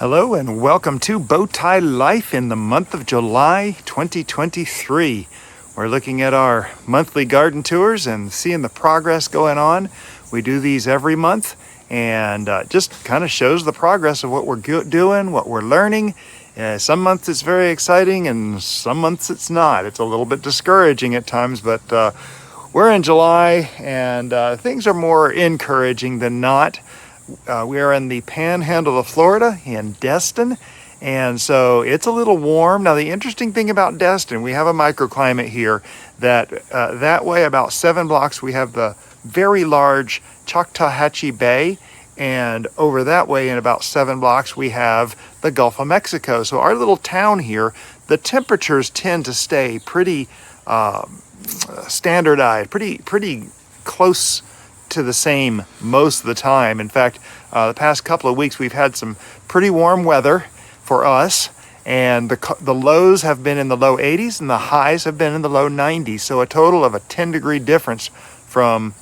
Hello and welcome to Bowtie Life in the month of July 2023. We're looking at our monthly garden tours and seeing the progress going on. We do these every month and just kind of shows the progress of what we're doing, what we're learning. Some months it's very exciting and some months it's not. It's a little bit discouraging at times, but we're in July and things are more encouraging than not. We are in the panhandle of Florida in Destin, and so it's a little warm. Now, the interesting thing about Destin, we have a microclimate here that way about 7 blocks we have the very large Choctawhatchee Bay, and over that way in about 7 blocks we have the Gulf of Mexico. So our little town here, the temperatures tend to stay pretty standardized, pretty close to the same most of the time. In fact, the past couple of weeks we've had some pretty warm weather for us, and the lows have been in the low 80s and the highs have been in the low 90s, so a total of a 10-degree difference from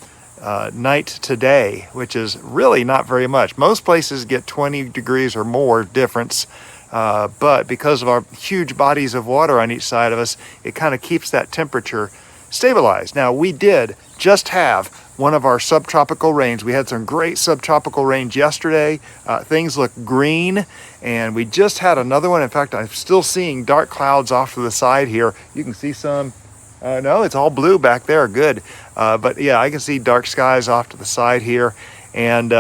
night to day, which is really not very much. Most places get 20 degrees or more difference, but because of our huge bodies of water on each side of us, it kind of keeps that temperature stabilized. Now, we did just have one of our subtropical rains. We had some great subtropical rains yesterday. Things look green, and we just had another one. In fact, I'm still seeing dark clouds off to the side here. You can see some. No, it's all blue back there. Good. But yeah, I can see dark skies off to the side here, and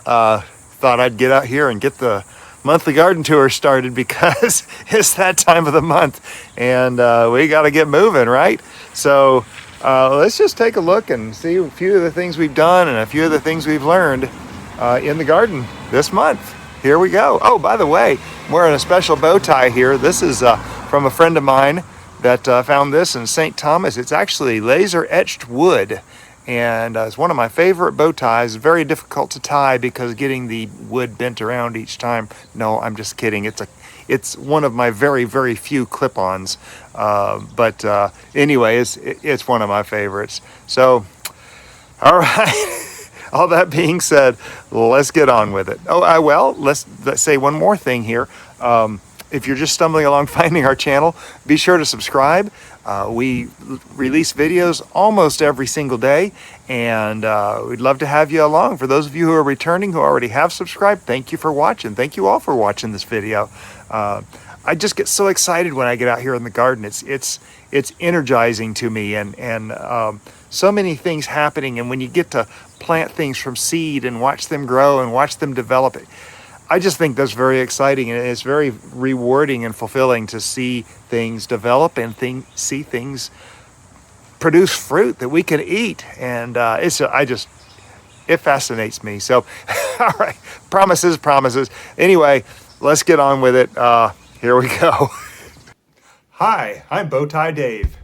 thought I'd get out here and get the monthly garden tour started because it's that time of the month, and we got to get moving, right? So let's just take a look and see a few of the things we've done and a few of the things we've learned in the garden this month. Here we go. Oh, by the way, I'm wearing a special bow tie here. This is from a friend of mine that found this in St. Thomas. It's actually laser etched wood, and it's one of my favorite bow ties. Very difficult to tie because getting the wood bent around each time. No, I'm just kidding. It's one of my very, very few clip-ons. But anyway, it's one of my favorites. So, all right. All that being said, let's get on with it. Oh, well, let's say one more thing here. If you're just stumbling along finding our channel, be sure to subscribe. We release videos almost every single day, and we'd love to have you along. For those of you who are returning, who already have subscribed, thank you for watching. Thank you all for watching this video. I just get so excited when I get out here in the garden. It's energizing to me, and so many things happening. And when you get to plant things from seed and watch them grow and watch them develop, I just think that's very exciting, and it's very rewarding and fulfilling to see things develop and see things produce fruit that we can eat. And it fascinates me. So, all right, promises. Anyway, let's get on with it. Here we go. Hi, I'm Bowtie Dave.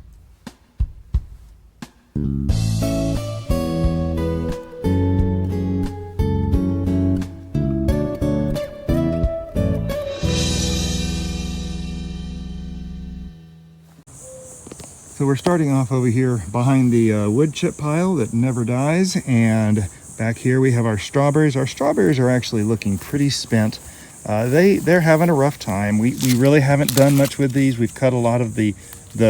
So we're starting off over here behind the wood chip pile that never dies, and back here we have our strawberries. Our strawberries are actually looking pretty spent. They're having a rough time. We really haven't done much with these. We've cut a lot of the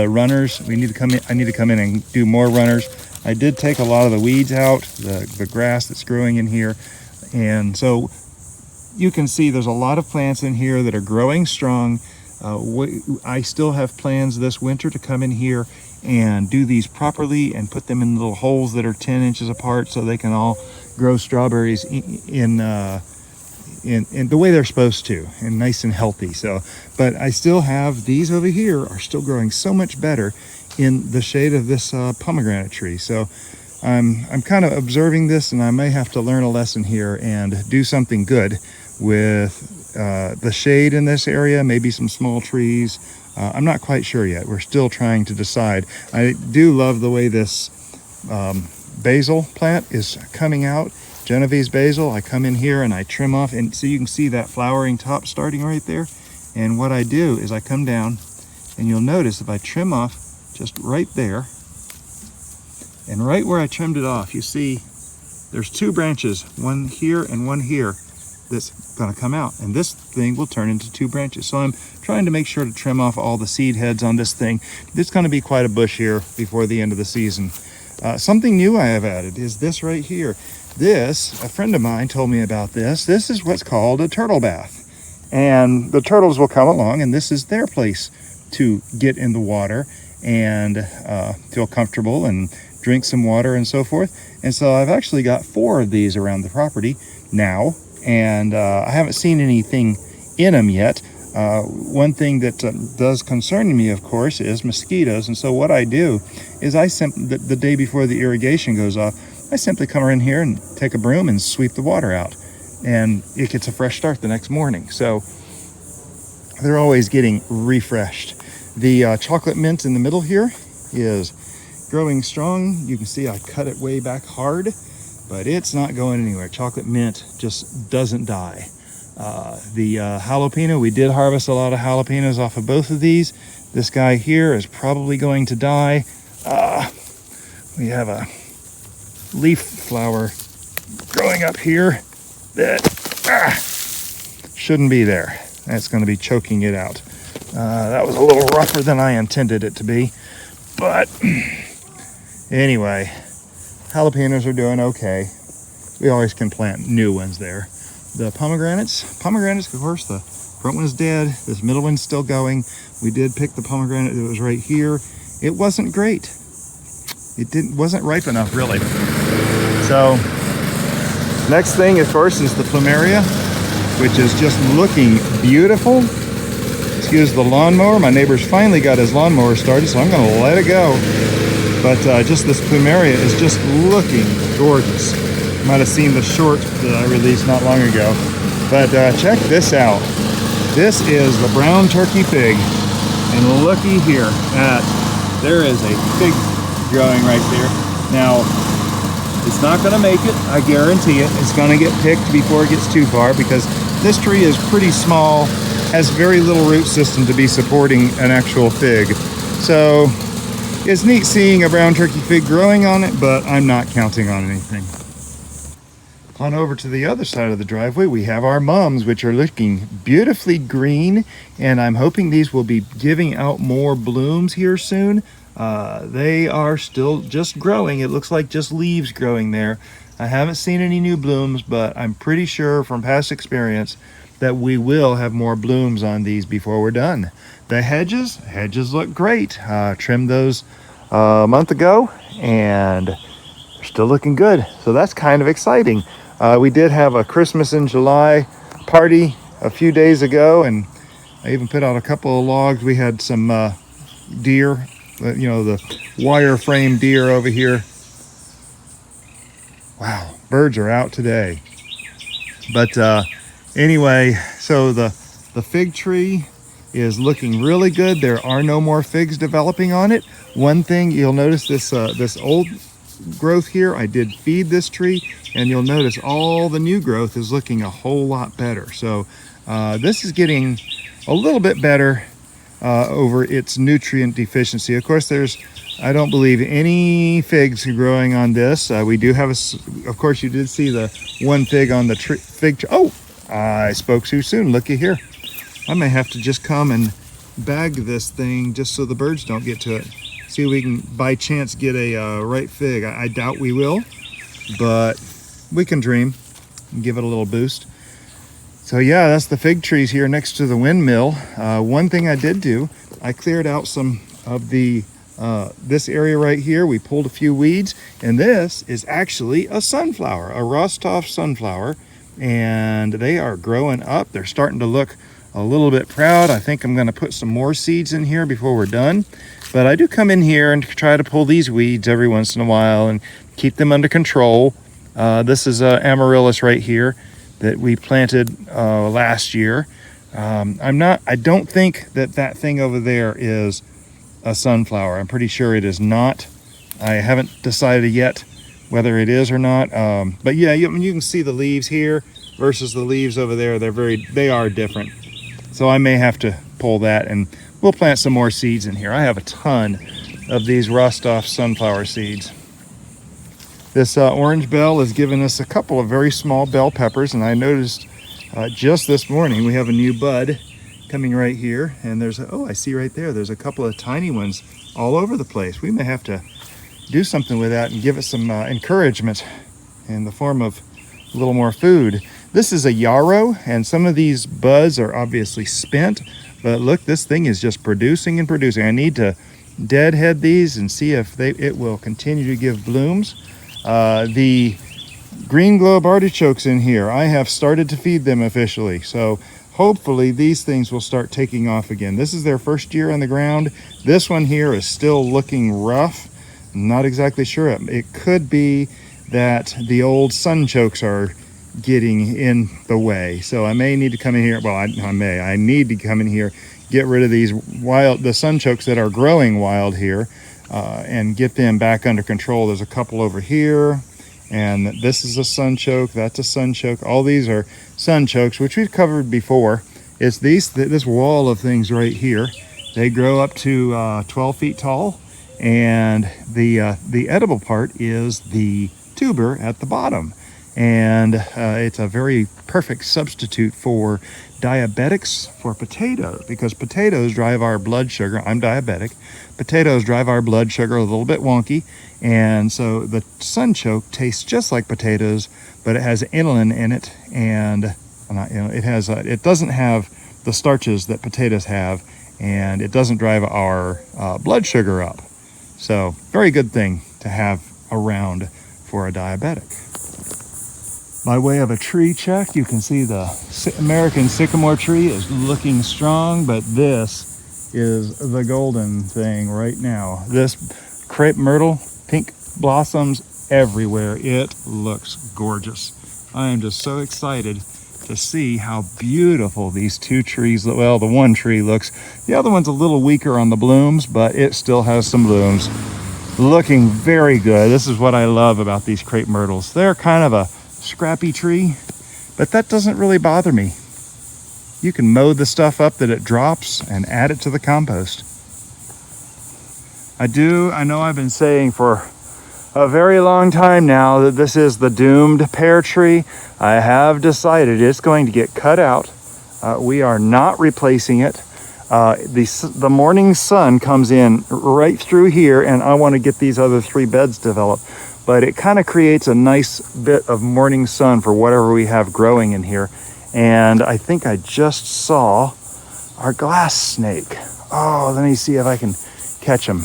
runners. I need to come in and do more runners. I did take a lot of the weeds out, the grass that's growing in here, and so you can see there's a lot of plants in here that are growing strong. I still have plans this winter to come in here and do these properly and put them in little holes that are 10 inches apart so they can all grow strawberries in the way they're supposed to, and nice and healthy. So, but I still have these over here are still growing so much better in the shade of this pomegranate tree. So I'm kind of observing this, and I may have to learn a lesson here and do something good with the shade in this area, maybe some small trees. I'm not quite sure yet. We're still trying to decide. I do love the way this basil plant is coming out. Genovese basil, I come in here and I trim off, and so you can see that flowering top starting right there. And what I do is I come down, and you'll notice if I trim off just right there, and right where I trimmed it off, you see there's 2 branches, one here and one here. that's going to come out, and this thing will turn into 2 branches. So I'm trying to make sure to trim off all the seed heads on this thing. It's going to be quite a bush here before the end of the season. Something new I have added is this right here. This, a friend of mine told me about this. This is what's called a turtle bath. And the turtles will come along, and this is their place to get in the water and feel comfortable and drink some water and so forth. And so I've actually got 4 of these around the property now, and I haven't seen anything in them yet. One thing that does concern me, of course, is mosquitoes. And so what I do is the day before the irrigation goes off, I simply come in here and take a broom and sweep the water out, and it gets a fresh start the next morning. So they're always getting refreshed. The chocolate mint in the middle here is growing strong. You can see I cut it way back hard, but it's not going anywhere. Chocolate mint just doesn't die. The jalapeno, we did harvest a lot of jalapenos off of both of these. This guy here is probably going to die. We have a leaf flower growing up here that shouldn't be there. That's going to be choking it out. That was a little rougher than I intended it to be, but anyway, jalapenos are doing okay. We always can plant new ones there. The pomegranates, of course, the front one's dead. This middle one's still going. We did pick the pomegranate that was right here. It wasn't great. Wasn't ripe enough, really. So, next thing, of course, is the Plumeria, which is just looking beautiful. Excuse the lawnmower. My neighbor's finally got his lawnmower started, so I'm going to let it go. But just this Plumeria is just looking gorgeous. You might have seen the short that I released not long ago. But check this out. This is the brown turkey fig. And looky here there is a fig growing right there. Now, it's not going to make it, I guarantee it. It's going to get picked before it gets too far, because this tree is pretty small, has very little root system to be supporting an actual fig. So it's neat seeing a brown turkey fig growing on it, but I'm not counting on anything. On over to the other side of the driveway, we have our mums, which are looking beautifully green, and I'm hoping these will be giving out more blooms here soon. They are still just growing. It looks like just leaves growing there. I haven't seen any new blooms, but I'm pretty sure from past experience that we will have more blooms on these before we're done. The hedges look great. Trimmed those a month ago, and they're still looking good. So that's kind of exciting. We did have a Christmas in July party a few days ago, and I even put out a couple of logs. We had some deer, the wire frame deer over here. Wow, birds are out today. But anyway, so the fig tree is looking really good. There are no more figs developing on it. One thing you'll notice, this old growth here, I did feed this tree, and you'll notice all the new growth is looking a whole lot better. So this is getting a little bit better over its nutrient deficiency. Of course, I don't believe any figs growing on this. We do have of course, you did see the one fig on the fig tree. Oh, I spoke too soon. Looky here. I may have to just come and bag this thing just so the birds don't get to it. See if we can, by chance, get a right fig. I doubt we will, but we can dream and give it a little boost. So yeah, that's the fig trees here next to the windmill. One thing I did do, I cleared out some of this area right here. We pulled a few weeds, and this is actually a sunflower, a Rostov Sunflower, and they are growing up. They're starting to look a little bit proud. I think I'm going to put some more seeds in here before we're done. But I do come in here and try to pull these weeds every once in a while and keep them under control. This is amaryllis right here that we planted last year. I don't think that thing over there is a sunflower. I'm pretty sure it is not. I haven't decided yet whether it is or not. But yeah, you can see the leaves here versus the leaves over there. They are different. So I may have to pull that, and we'll plant some more seeds in here. I have a ton of these Rostov sunflower seeds. This orange bell has given us a couple of very small bell peppers, and I noticed Just this morning, we have a new bud coming right here, and I see right there, there's a couple of tiny ones all over the place. We may have to do something with that and give it some encouragement in the form of a little more food. This is a yarrow, and some of these buds are obviously spent, but look, this thing is just producing and producing. I need to deadhead these and see if it will continue to give blooms. The green globe artichokes in here, I have started to feed them officially, so hopefully these things will start taking off again. This is their first year on the ground. This one here is still looking rough. I'm not exactly sure. It could be that the old sunchokes are getting in the way, so I may need to come in here. Well, I need to come in here, get rid of the sunchokes that are growing wild here, and get them back under control. There's a couple over here, and this is a sunchoke, that's a sunchoke. All these are sunchokes, which we've covered before. It's this wall of things right here. They grow up to 12 feet tall, and the edible part is the tuber at the bottom. And it's a very perfect substitute for diabetics for potatoes, because potatoes drive our blood sugar. I'm diabetic. Potatoes drive our blood sugar a little bit wonky, and so the sunchoke tastes just like potatoes, but it has inulin in it, and it doesn't have the starches that potatoes have, and it doesn't drive our blood sugar up. So very good thing to have around for a diabetic. By way of a tree check, you can see the American sycamore tree is looking strong, but this is the golden thing right now. This Crepe Myrtle, pink blossoms everywhere. It looks gorgeous. I am just so excited to see how beautiful these two trees look. Well, the one tree looks, the other one's a little weaker on the blooms, but it still has some blooms. Looking very good. This is what I love about these Crepe Myrtles. They're kind of a scrappy tree, but that doesn't really bother me. You can mow the stuff up that it drops and add it to the compost. I know I've been saying for a very long time now that this is the doomed pear tree. I have decided it's going to get cut out. We are not replacing it. The morning sun comes in right through here, and I want to get these other three beds developed. But it kind of creates a nice bit of morning sun for whatever we have growing in here. And I think I just saw our glass snake. Oh, let me see if I can catch him.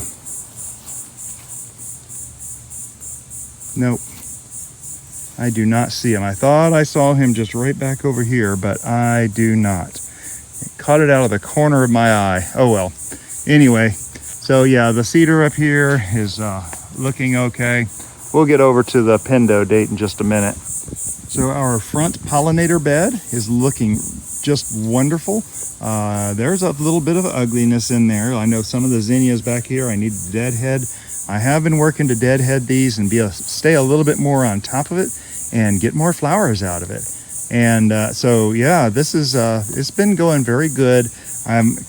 Nope, I do not see him. I thought I saw him just right back over here, but I do not. Caught it out of the corner of my eye. Oh well. Anyway, so yeah, the cedar up here is looking okay. We'll get over to the Pindo date in just a minute. So our front pollinator bed is looking just wonderful. There's a little bit of ugliness in there. I know some of the zinnias back here I need to deadhead. I have been working to deadhead these and stay a little bit more on top of it and get more flowers out of it. And so yeah, this is it's been going very good.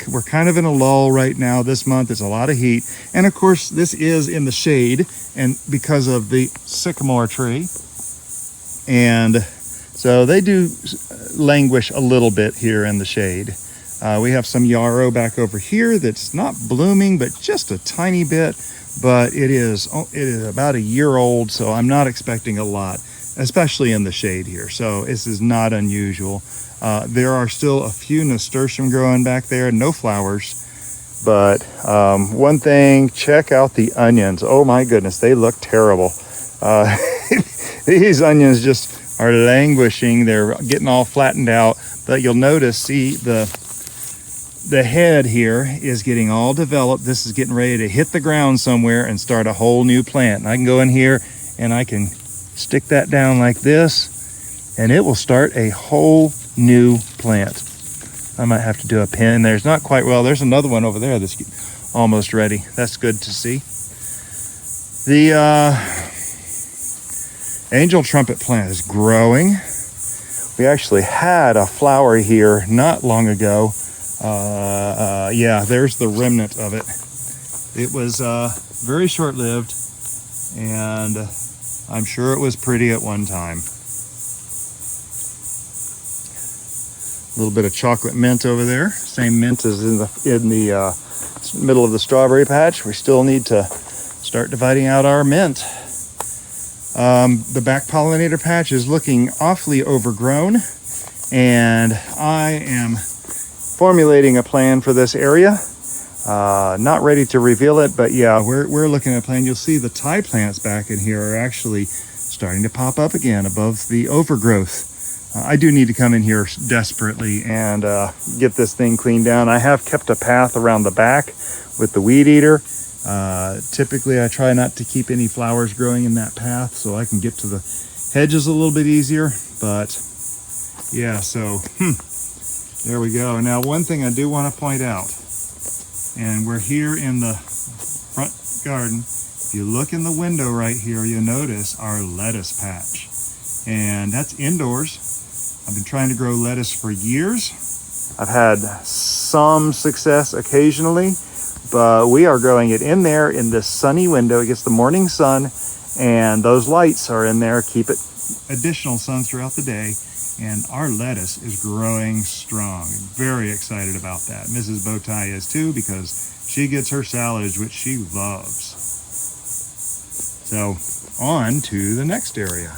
We're kind of in a lull right now this month. It's a lot of heat, and of course this is in the shade, and because of the sycamore tree, and so they do languish a little bit here in the shade. We have some yarrow back over here that's not blooming, but just a tiny bit. But it is about a year old, so I'm not expecting a lot, especially in the shade here. So this is not unusual. There are still a few Nasturtium growing back there, no flowers. But one thing, check out the onions. Oh my goodness, they look terrible. These onions just are languishing. They're getting all flattened out. But you'll notice, see, the head here is getting all developed. This is getting ready to hit the ground somewhere and start a whole new plant. And I can go in here and I can stick that down like this, and it will start a whole new plant. I might have to do a pin. There's not quite, well, there's another one over there that's almost ready. That's good to see. The angel trumpet plant is growing. We actually had a flower here not long ago. Yeah, there's the remnant of it. It was very short-lived, and I'm sure it was pretty at one time. A little bit of chocolate mint over there. Same mint as in the middle of the strawberry patch. We still need to start dividing out our mint. The back pollinator patch is looking awfully overgrown, and I am formulating a plan for this area. Not ready to reveal it, but yeah, we're looking at a plan. You'll see the Thai plants back in here are actually starting to pop up again above the overgrowth. I do need to come in here desperately and get this thing cleaned down. I have kept a path around the back with the weed eater. Typically I try not to keep any flowers growing in that path so I can get to the hedges a little bit easier, but yeah, so there we go. Now, one thing I do want to point out, and we're here in the front garden. If you look in the window right here, you'll notice our lettuce patch, and that's indoors. I've been trying to grow lettuce for years. I've had some success occasionally, but we are growing it in there in this sunny window. It gets the morning sun, and those lights are in there, keep it additional sun throughout the day, and our lettuce is growing strong. Very excited about that. Mrs. Bowtie is too, because she gets her silage, which she loves. So on to the next area.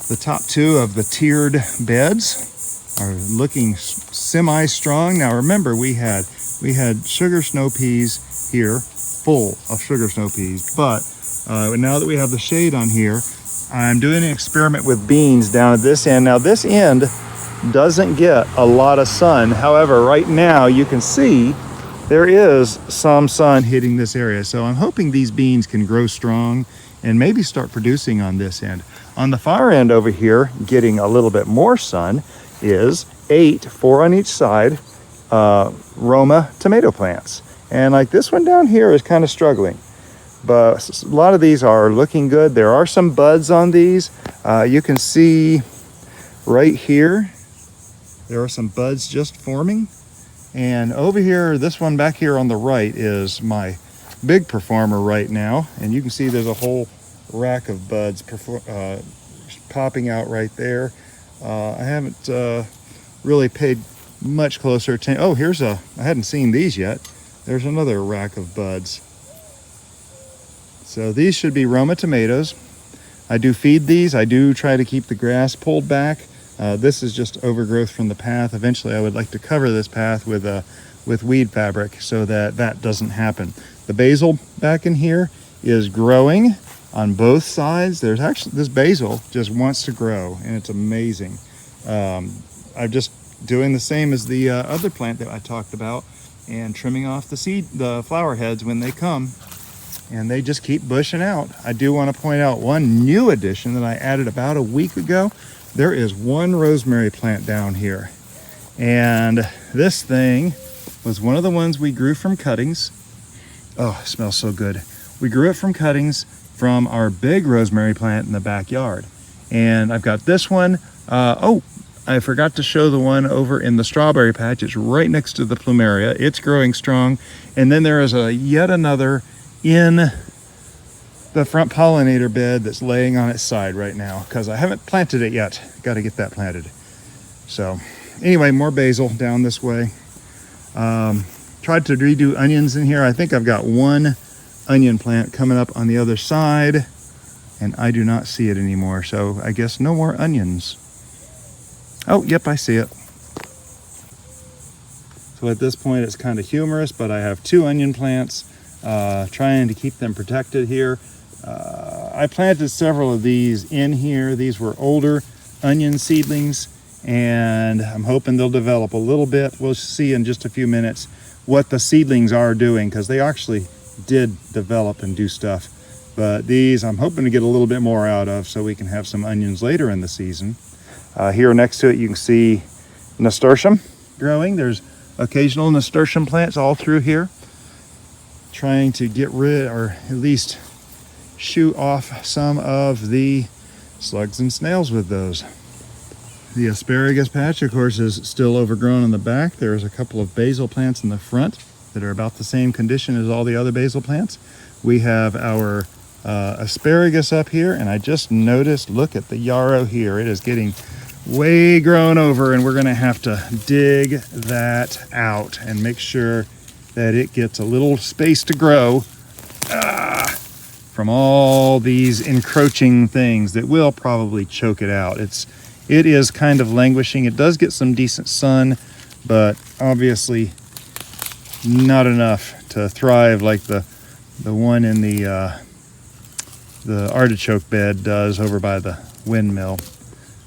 The top two of the tiered beds are looking semi-strong. Now remember, we had sugar snow peas here, full of sugar snow peas, but now that we have the shade on here, I'm doing an experiment with beans down at this end. Now this end doesn't get a lot of sun. However, right now you can see there is some sun hitting this area. So I'm hoping these beans can grow strong and maybe start producing on this end. On the far end over here, getting a little bit more sun, is 4 on each side, Roma tomato plants. And like this one down here is kind of struggling, but a lot of these are looking good. There are some buds on these. You can see right here, there are some buds just forming. And over here, this one back here on the right is my big performer right now. And you can see there's a whole rack of buds popping out right there. I haven't really paid much closer attention. Oh, I hadn't seen these yet. There's another rack of buds. So these should be Roma tomatoes. I do feed these. I do try to keep the grass pulled back. This is just overgrowth from the path. Eventually I would like to cover this path with weed fabric so that doesn't happen. The basil back in here is growing on both sides. There's actually, this basil just wants to grow, and it's amazing. I'm just doing the same as the other plant that I talked about, and trimming off the flower heads when they come, and they just keep bushing out. I do want to point out one new addition that I added about a week ago. There is one rosemary plant down here, and this thing was one of the ones we grew from cuttings. Oh, it smells so good. We grew it from cuttings from our big rosemary plant in the backyard. And I've got this one. Oh, I forgot to show the one over in the strawberry patch. It's right next to the Plumeria. It's growing strong. And then there is yet another in the front pollinator bed that's laying on its side right now because I haven't planted it yet. Got to get that planted. So anyway, more basil down this way. Tried to redo onions in here. I think I've got one onion plant coming up on the other side, and I do not see it anymore. So I guess no more onions. Oh, yep, I see it. So at this point, it's kind of humorous, but I have 2 onion plants, trying to keep them protected here. I planted several of these in here. These were older onion seedlings, and I'm hoping they'll develop a little bit. We'll see in just a few minutes what the seedlings are doing, because they actually did develop and do stuff. But these I'm hoping to get a little bit more out of so we can have some onions later in the season. Here next to it you can see Nasturtium growing. There's occasional Nasturtium plants all through here, trying to get rid, or at least shoot off some of the slugs and snails with those. The asparagus patch, of course, is still overgrown in the back. There's a couple of basil plants in the front that are about the same condition as all the other basil plants. We have our asparagus up here, and I just noticed, look at the yarrow here. It is getting way grown over, and we're gonna have to dig that out and make sure that it gets a little space to grow from all these encroaching things that will probably choke it out. It is kind of languishing. It does get some decent sun, but obviously not enough to thrive like the one in the artichoke bed does over by the windmill.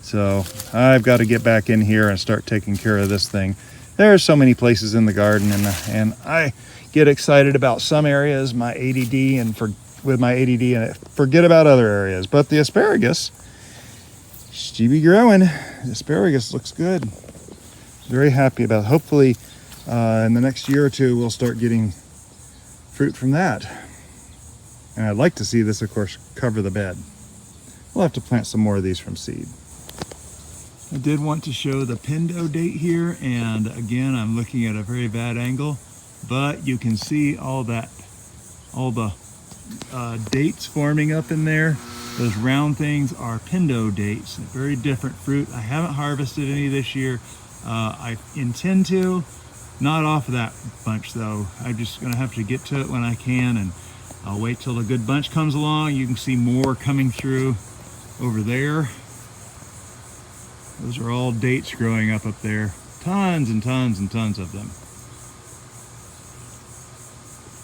So I've got to get back in here and start taking care of this thing. There are so many places in the garden, and I get excited about some areas, my ADD, and I forget about other areas. But the asparagus, she be growing. The asparagus looks good. Very happy about it. Hopefully in the next year or two we'll start getting fruit from that. And I'd like to see this, of course, cover the bed. We'll have to plant some more of these from seed. I did want to show the Pindo date here, and again I'm looking at a very bad angle, but you can see all the dates forming up in there. Those round things are Pindo dates, very different fruit. I haven't harvested any this year. I intend to, not off of that bunch though. I'm just gonna have to get to it when I can, and I'll wait till a good bunch comes along. You can see more coming through over there. Those are all dates growing up there. Tons and tons and tons of them.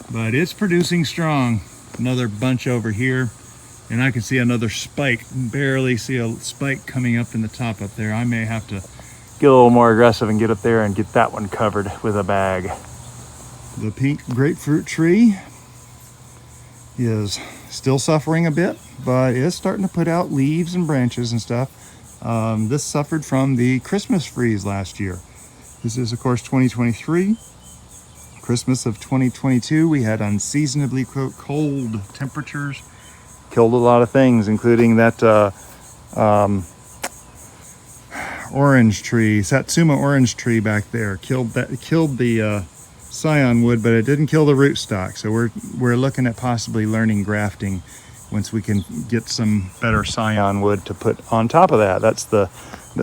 But it's producing strong. Another bunch over here. And I can see another spike. Barely see a spike coming up in the top up there. I may have to get a little more aggressive and get up there and get that one covered with a bag. The pink grapefruit tree is still suffering a bit, but it's starting to put out leaves and branches and stuff. This suffered from the Christmas freeze last year. This is, of course, 2023. Christmas of 2022, we had unseasonably cold temperatures. Killed a lot of things, including that orange tree, Satsuma orange tree back there. Killed the scion wood, but it didn't kill the rootstock. So we're looking at possibly learning grafting once we can get some better scion wood to put on top of that. That's the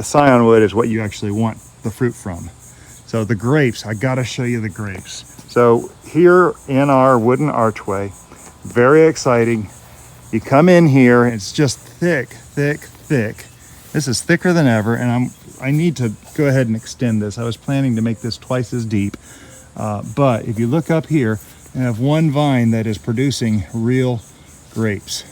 scion wood is what you actually want the fruit from. So the grapes, I gotta show you the grapes. So here in our wooden archway, very exciting. You come in here, it's just thick, thick, thick. This is thicker than ever, and I need to go ahead and extend this. I was planning to make this twice as deep, but if you look up here, I have one vine that is producing real grapes.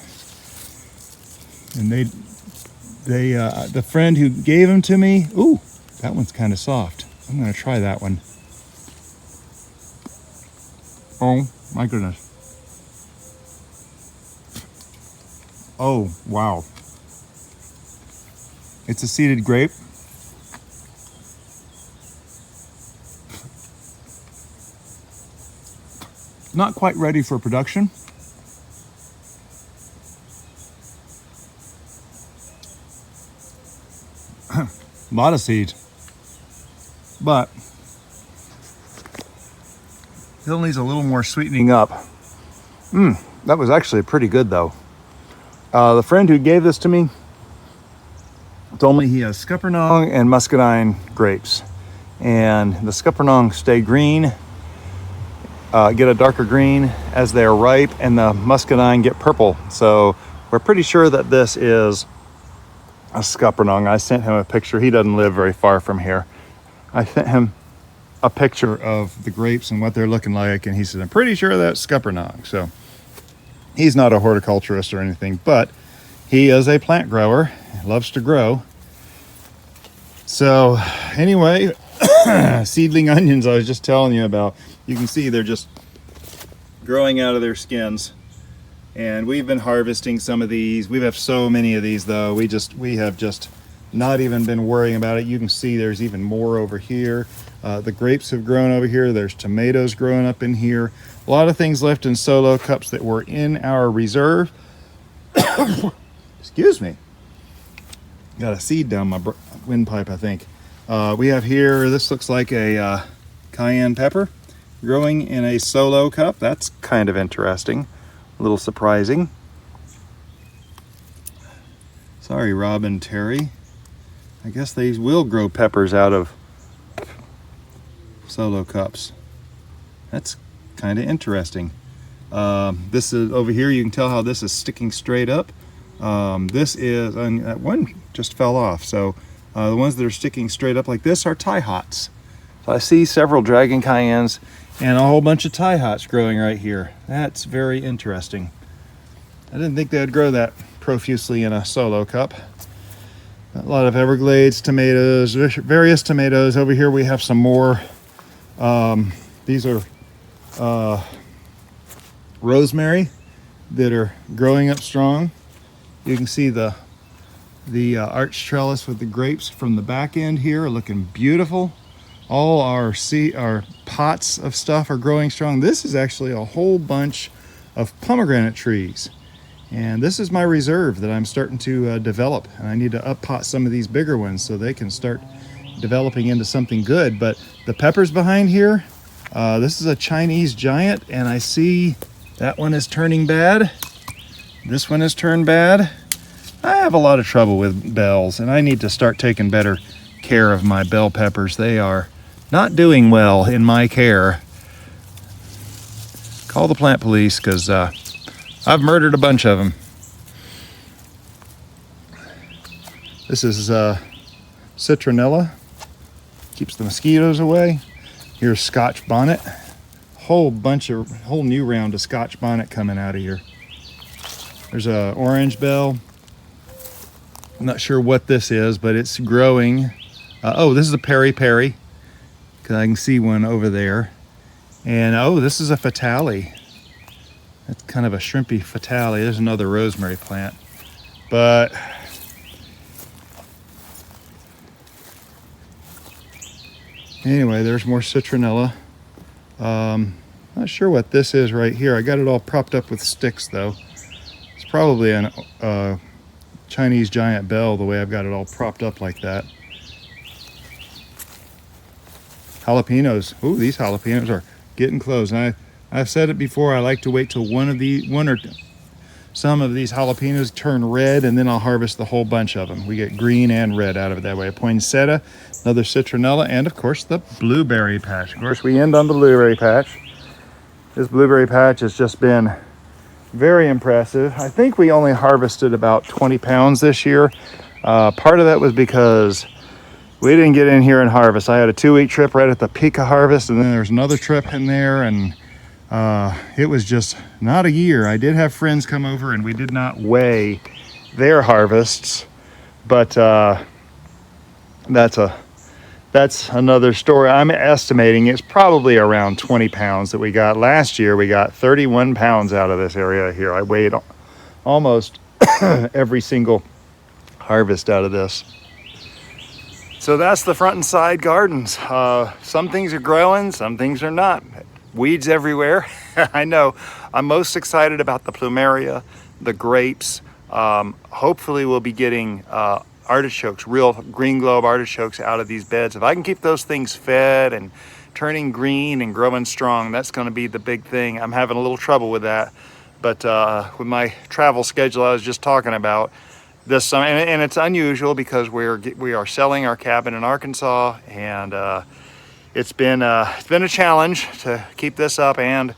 And the friend who gave them to me, ooh, that one's kind of soft. I'm gonna try that one. Oh my goodness. Oh, wow. It's a seeded grape. Not quite ready for production. A lot of seeds, but still needs a little more sweetening up. That was actually pretty good though. The friend who gave this to me told me he has scuppernong and muscadine grapes, and the scuppernong stay green, get a darker green as they are ripe, and the muscadine get purple. So we're pretty sure that this is a scuppernong. I sent him a picture. He doesn't live very far from here. I sent him a picture of the grapes and what they're looking like, and he said, I'm pretty sure that's scuppernong. So he's not a horticulturist or anything, but he is a plant grower, loves to grow. So anyway, seedling onions I was just telling you about, you can see they're just growing out of their skins. And we've been harvesting some of these. We have so many of these though. We have just not even been worrying about it. You can see there's even more over here. The grapes have grown over here. There's tomatoes growing up in here. A lot of things left in solo cups that were in our reserve. Excuse me. Got a seed down my windpipe, I think. We have here, this looks like a cayenne pepper growing in a solo cup. That's kind of interesting. A little surprising. Sorry, Rob and Terry. I guess they will grow peppers out of solo cups. That's kind of interesting. This is over here, you can tell how this is sticking straight up. This is, and that one just fell off. So the ones that are sticking straight up like this are tie hots. So I see several dragon cayennes and a whole bunch of tie hots growing right here. That's very interesting. I didn't think they'd grow that profusely in a solo cup. A lot of Everglades tomatoes, various tomatoes. Over here we have some more. These are rosemary that are growing up strong. You can see the arch trellis with the grapes from the back end here are looking beautiful. All our pots of stuff are growing strong. This is actually a whole bunch of pomegranate trees. And this is my reserve that I'm starting to develop. And I need to up pot some of these bigger ones so they can start developing into something good. But the peppers behind here, this is a Chinese giant, and I see that one is turning bad. This one has turned bad. I have a lot of trouble with bells, and I need to start taking better care of my bell peppers. They are not doing well in my care. Call the plant police, because I've murdered a bunch of them. This is citronella. Keeps the mosquitoes away. Here's Scotch bonnet. Whole new round of Scotch bonnet coming out of here. There's a orange bell. I'm not sure what this is, but it's growing. Oh, this is a peri-peri, because I can see one over there. And oh, this is a fatale. That's kind of a shrimpy fatale. There's another rosemary plant. But anyway, there's more citronella. Not sure what this is right here. I got it all propped up with sticks though. It's probably a Chinese giant bell, the way I've got it all propped up like that. Jalapenos. Ooh, these jalapenos are getting close. And I've said it before, I like to wait till some of these jalapenos turn red, and then I'll harvest the whole bunch of them. We get green and red out of it that way. A poinsettia, another citronella, and of course the blueberry patch. Of course, we end on the blueberry patch. This blueberry patch has just been very impressive. I think we only harvested about 20 pounds this year. Part of that was because we didn't get in here and harvest. I had a 2-week trip right at the peak of harvest, and then there's another trip in there, and it was just not a year. I did have friends come over, and we did not weigh their harvests, but that's another story. I'm estimating it's probably around 20 pounds that we got. Last year we got 31 pounds out of this area here. I weighed almost every single harvest out of this. So that's the front and side gardens. Some things are growing, some things are not. Weeds everywhere. I know. I'm most excited about the Plumeria, the grapes. Hopefully we'll be getting artichokes, real green globe artichokes out of these beds. If I can keep those things fed and turning green and growing strong, that's going to be the big thing. I'm having a little trouble with that. But with my travel schedule I was just talking about, this summer, and it's unusual because we are selling our cabin in Arkansas, and it's been a challenge to keep this up and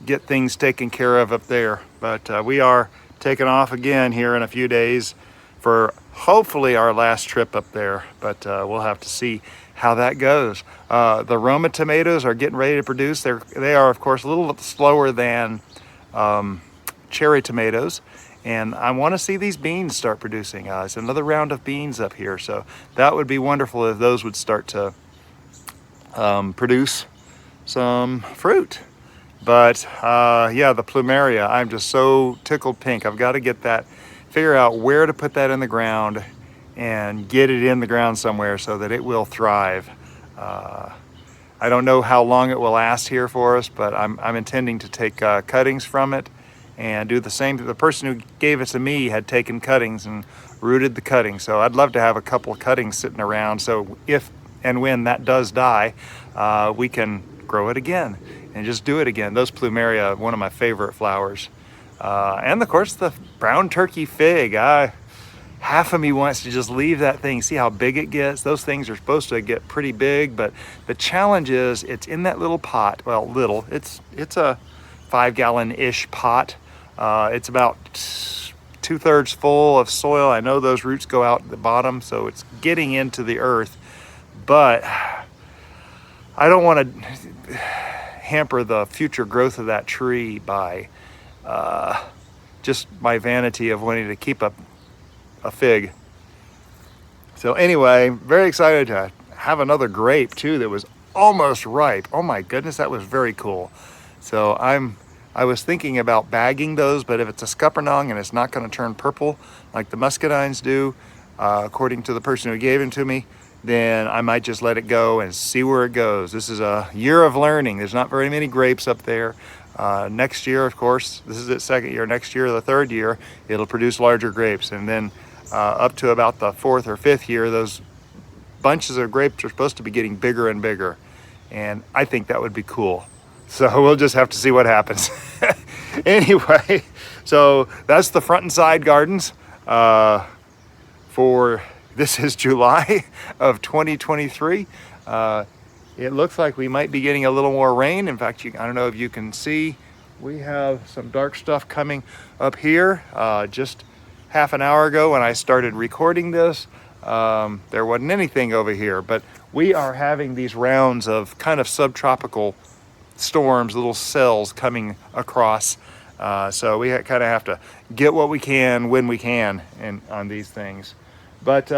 get things taken care of up there. But we are taking off again here in a few days for hopefully our last trip up there. But we'll have to see how that goes. The Roma tomatoes are getting ready to produce. They are of course a little slower than cherry tomatoes. And I want to see these beans start producing. It's another round of beans up here, so that would be wonderful if those would start to produce some fruit. But yeah, the Plumeria, I'm just so tickled pink. I've got to figure out where to put that in the ground and get it in the ground somewhere so that it will thrive. I don't know how long it will last here for us, but I'm intending to take cuttings from it and do the same. The person who gave it to me had taken cuttings and rooted the cuttings. So I'd love to have a couple of cuttings sitting around. So if and when that does die, we can grow it again and just do it again. Those Plumeria, one of my favorite flowers. And of course the brown turkey fig. half of me wants to just leave that thing, see how big it gets. Those things are supposed to get pretty big, but the challenge is it's in that little pot. Well, little, it's a 5-gallon-ish pot. It's about 2/3 full of soil. I know those roots go out at the bottom, so it's getting into the earth, but I don't want to hamper the future growth of that tree by just my vanity of wanting to keep a fig. So anyway, very excited to have another grape too that was almost ripe. Oh my goodness, that was very cool. So I was thinking about bagging those, but if it's a scuppernong and it's not going to turn purple like the muscadines do, according to the person who gave them to me, then I might just let it go and see where it goes. This is a year of learning. There's not very many grapes up there. Next year, of course, this is its second year. Next year, the third year, it'll produce larger grapes. And then up to about the 4th or 5th year, those bunches of grapes are supposed to be getting bigger and bigger. And I think that would be cool. So we'll just have to see what happens. Anyway, so that's the front and side gardens this is July of 2023. It looks like we might be getting a little more rain. In fact, I don't know if you can see, we have some dark stuff coming up here. Just half an hour ago when I started recording this, there wasn't anything over here, but we are having these rounds of kind of subtropical storms, little cells coming across. So we kind of have to get what we can when we can on these things. But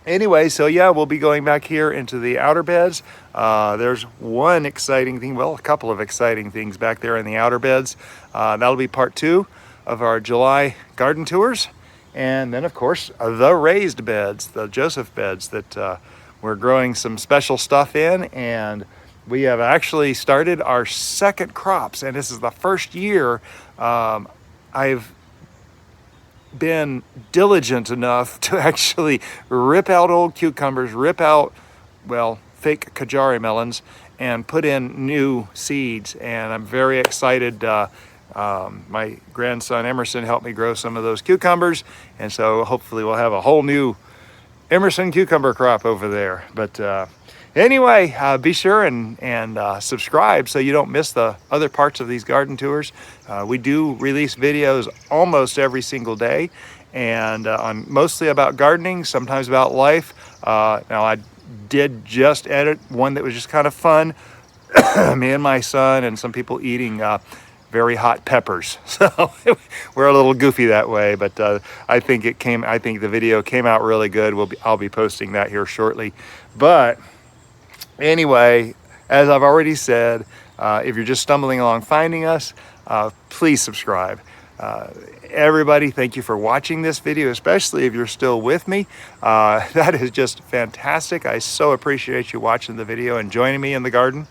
anyway, so yeah, we'll be going back here into the outer beds. There's one exciting thing, well, a couple of exciting things back there in the outer beds. That'll be part 2 of our July garden tours. And then, of course, the raised beds, the Joseph beds that we're growing some special stuff in. And we have actually started our second crops. And this is the first year I've been diligent enough to actually rip out old cucumbers, rip out, well, fake Kajari melons, and put in new seeds. And I'm very excited. My grandson Emerson helped me grow some of those cucumbers, and so hopefully we'll have a whole new Emerson cucumber crop over there. But anyway, be sure and subscribe so you don't miss the other parts of these garden tours. We do release videos almost every single day, and on mostly about gardening, sometimes about life. Now I did just edit one that was just kind of fun. Me and my son and some people eating very hot peppers. So we're a little goofy that way, but I think the video came out really good. I'll be posting that here shortly. But anyway, as I've already said, if you're just stumbling along finding us, please subscribe. Everybody, thank you for watching this video, especially if you're still with me. That is just fantastic. I so appreciate you watching the video and joining me in the garden.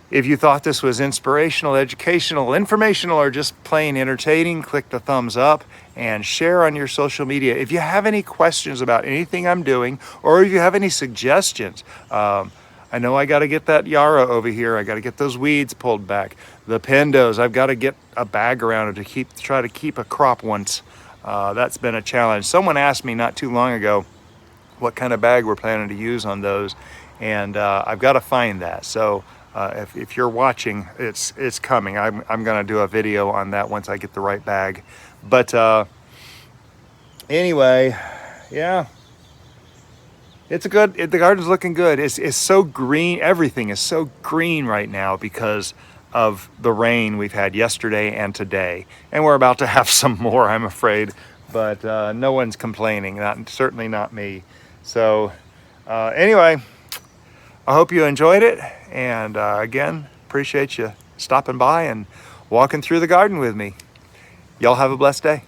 If you thought this was inspirational, educational, informational, or just plain entertaining, click the thumbs up and share on your social media. If you have any questions about anything I'm doing, or if you have any suggestions, I know I got to get that yarrow over here. I got to get those weeds pulled back. The Pindos, I've got to get a bag around it to try to keep a crop once. That's been a challenge. Someone asked me not too long ago what kind of bag we're planning to use on those, and I've got to find that. So if you're watching, it's coming. I'm going to do a video on that once I get the right bag. But anyway, yeah. The garden's looking good. It's so green. Everything is so green right now because of the rain we've had yesterday and today. And we're about to have some more, I'm afraid. But no one's complaining, certainly not me. So anyway, I hope you enjoyed it. And again, appreciate you stopping by and walking through the garden with me. Y'all have a blessed day.